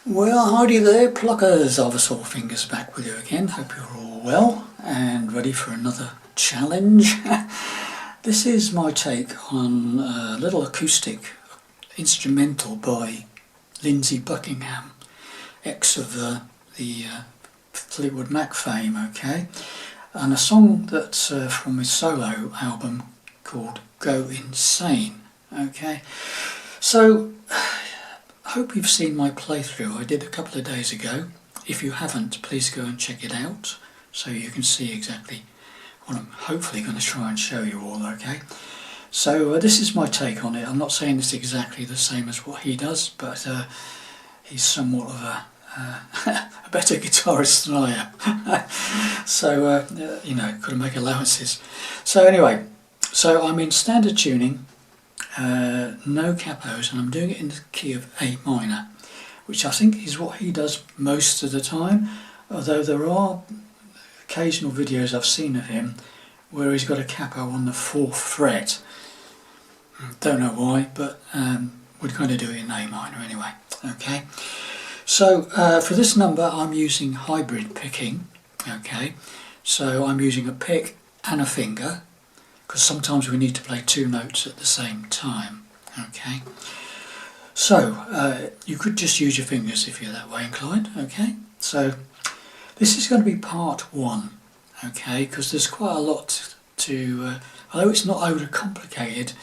Well, howdy there, pluckers of us all fingers, back with you again. Hope you're all well and ready for another challenge. This is my take on a little acoustic instrumental by Lindsey Buckingham, ex of the Fleetwood Mac fame, okay? And a song that's from his solo album called Go Insane, okay? So, I hope you've seen my playthrough I did a couple of days ago. If you haven't, please go and check it out so you can see exactly what I'm hopefully going to try and show you all, okay? So this is my take on it. I'm not saying it's exactly the same as what he does, but he's somewhat of a better guitarist than I am. So, you know, got to make allowances. So anyway, so I'm in standard tuning. No capos, and I'm doing it in the key of A minor, which I think is what he does most of the time, although there are occasional videos I've seen of him where he's got a capo on the 4th fret. Don't know why, but we're going to do it in A minor anyway. Okay, so for this number I'm using hybrid picking, okay, so I'm using a pick and a finger, because sometimes we need to play two notes at the same time, okay? So, you could just use your fingers if you're that way inclined, okay? So, this is going to be part one, okay? Because there's quite a lot to, although it's not over complicated,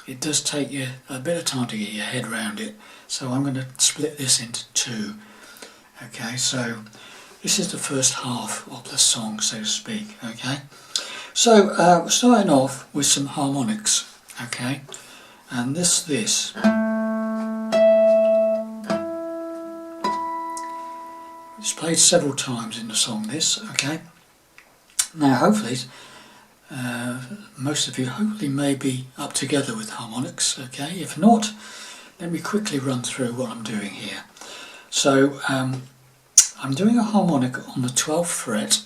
it does take you a bit of time to get your head around it. So I'm going to split this into two, okay? So, this is the first half of the song, so to speak, okay? So starting off with some harmonics, okay, and this, it's played several times in the song, this, okay. Now hopefully, most of you hopefully may be up together with harmonics, okay. If not, let me quickly run through what I'm doing here. So I'm doing a harmonic on the 12th fret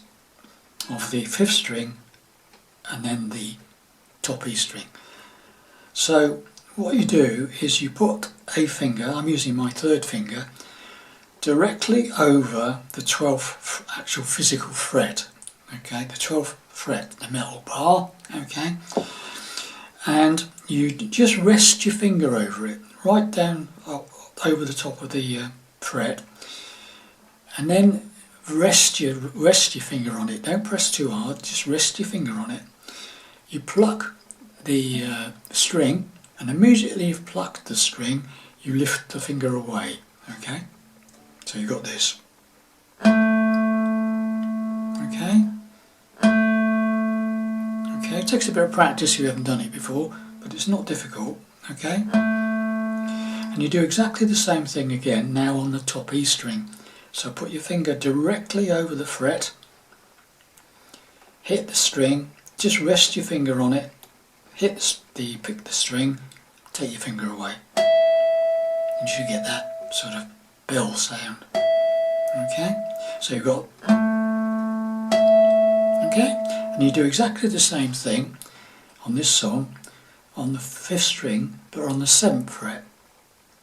of the 5th string and then the top E string. So what you do is you put a finger, I'm using my 3rd finger, directly over the 12th actual physical fret, okay, the 12th fret, the metal bar, okay, and you just rest your finger over it, right down over the top of the fret, and then rest your finger on it. Don't press too hard, just rest your finger on it. You pluck the string, and immediately you've plucked the string, you lift the finger away, okay? So you've got this. Okay? Okay, it takes a bit of practice if you haven't done it before, but it's not difficult, okay? And you do exactly the same thing again, now on the top E string. So put your finger directly over the fret, hit the string, just rest your finger on it, pick the string, take your finger away. And you should get that sort of bell sound. Okay? So you've got, okay? And you do exactly the same thing on this song, on the 5th string, but on the 7th fret.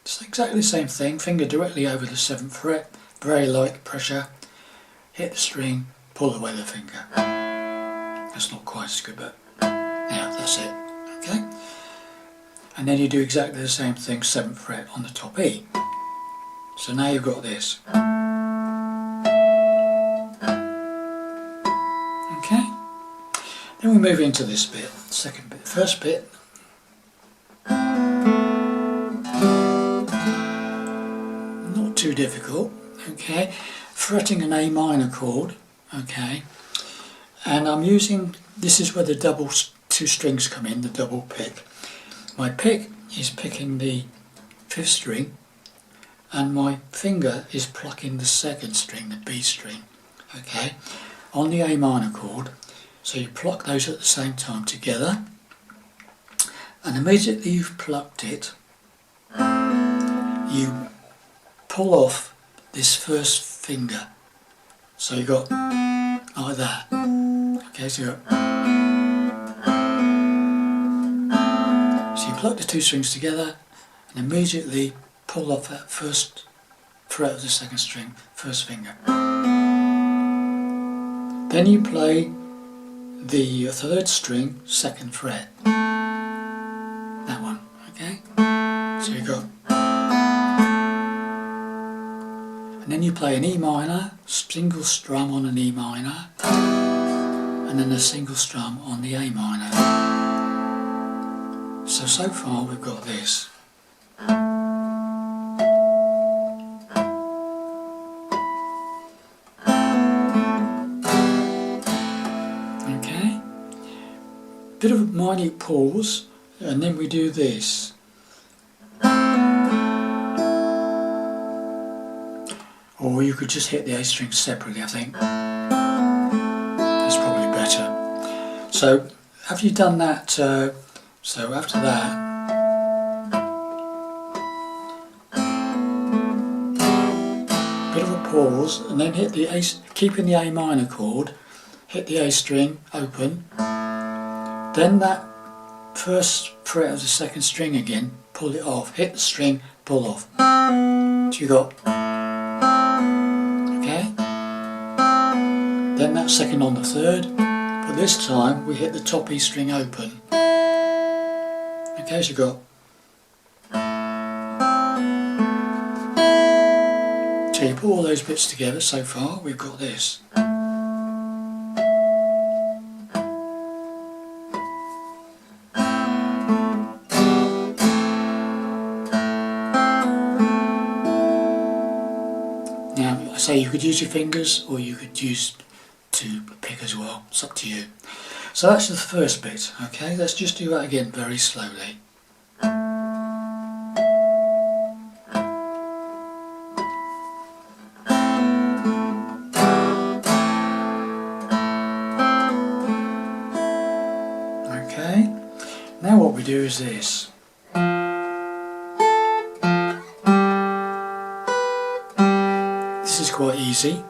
It's exactly the same thing, finger directly over the 7th fret, very light pressure, hit the string, pull away the finger. That's not quite as good, but yeah, that's it, okay? And then you do exactly the same thing, 7th fret on the top E. So now you've got this. Okay? Then we move into this bit, second bit. First bit, not too difficult, okay? Fretting an A minor chord, okay? And I'm using, this is where the double two strings come in, the double pick. My pick is picking the 5th string, and my finger is plucking the 2nd string, the B string, okay, on the A minor chord. So you pluck those at the same time together, and immediately you've plucked it, you pull off this first finger. So you got like that. Okay, so you pluck the two strings together and immediately pull off that first fret of the second string, first finger. Then you play the third string, second fret. That one, okay? So you got, and then you play an E minor, single strum on an E minor, and then a single strum on the A minor. So far we've got this. Okay, bit of a minute pause, and then we do this. Or you could just hit the A string separately, I think. That's probably better. So have you done that? So after that, bit of a pause, and then hit the A, keeping the A minor chord, hit the A string, open, then that first fret of the second string again, pull it off, hit the string, pull off. So you got, okay, then that second on the third, but this time we hit the top E string open. Okay, so you got, so you put all those bits together. So far we've got this. Now I say you could use your fingers or you could use to pick as well, it's up to you. So that's the first bit, okay? Let's just do that again very slowly. Okay, now what we do is this. This is quite easy.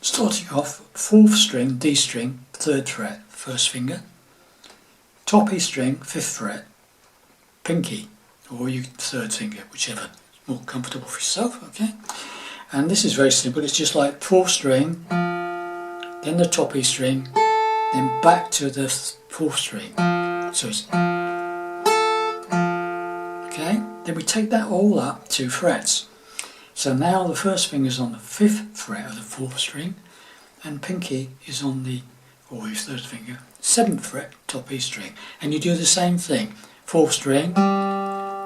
Starting off, 4th string, D string, 3rd fret, first finger, top E string, 5th fret, pinky, or you 3rd finger, whichever is more comfortable for yourself, okay? And this is very simple, it's just like 4th string, then the top E string, then back to the 4th string. So it's, okay? Then we take that all up 2 frets. So now the first finger is on the 5th fret of the 4th string, and pinky is on the, or your 3rd finger, 7th fret, top E string. And you do the same thing, 4th string,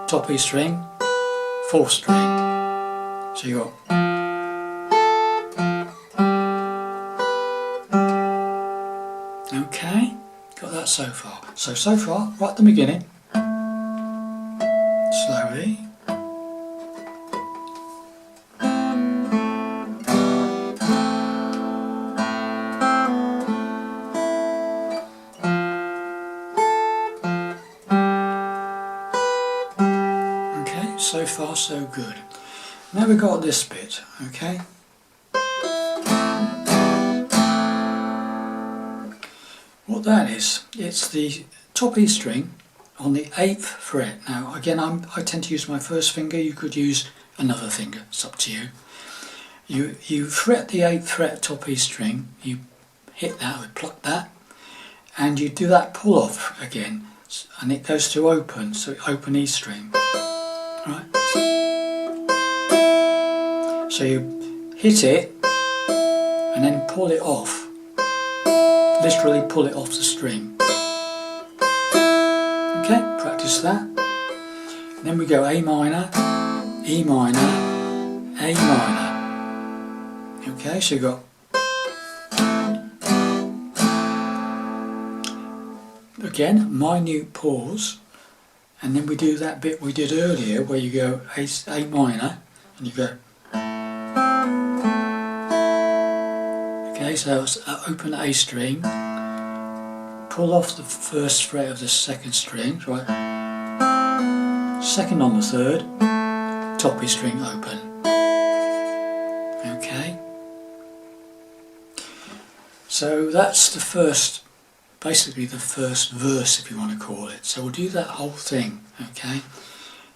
top E string, 4th string. So you got, okay, got that so far. So far, right at the beginning, slowly. So far so good. Now we've got this bit, okay? What that is, it's the top E string on the 8th fret. Now again, I tend to use my first finger, you could use another finger, it's up to you. You fret the 8th fret top E string, you hit that, or pluck that, and you do that pull off again, and it goes to open, so open E string. Right. So you hit it and then pull it off, literally pull it off the string. Okay, practice that. And then we go A minor, E minor, A minor. Okay, so you got, again, minute pause. And then we do that bit we did earlier where you go A minor and you go, okay, so it's open A string, pull off the 1st fret of the 2nd string, right, 2nd on the 3rd, top E string open, okay. So that's the first, basically the first verse if you want to call it. So we'll do that whole thing, okay?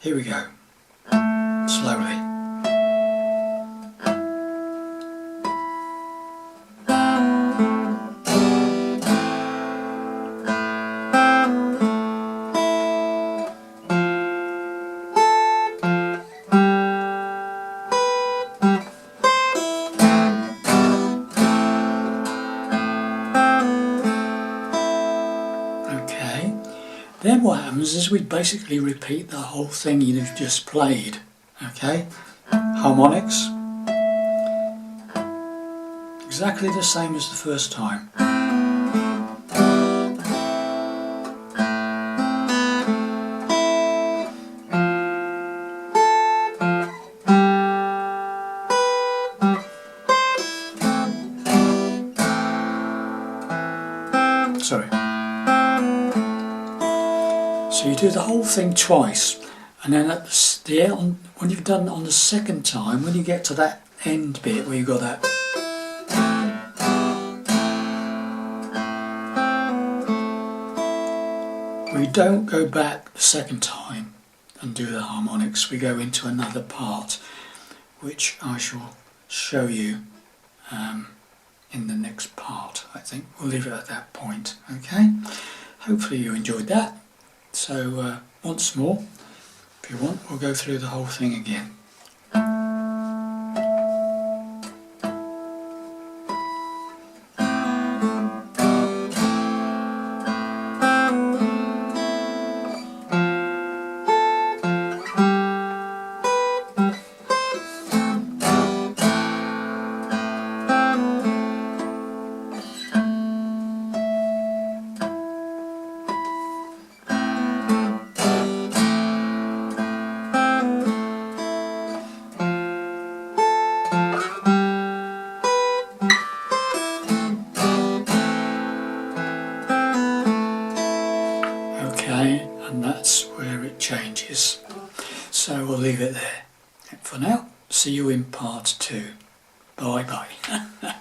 Here we go, slowly. then what happens is we basically repeat the whole thing you've just played. Okay, harmonics, exactly the same as the first time. Sorry. So you do the whole thing twice, and then at the end, when you've done it on the second time, when you get to that end bit where you've got that, we don't go back the second time and do the harmonics. We go into another part, which I shall show you in the next part. I think we'll leave it at that point. Okay, hopefully you enjoyed that. So once more, if you want, we'll go through the whole thing again. Okay, and that's where it changes. So we'll leave it there. For now, see you in part 2. Bye bye.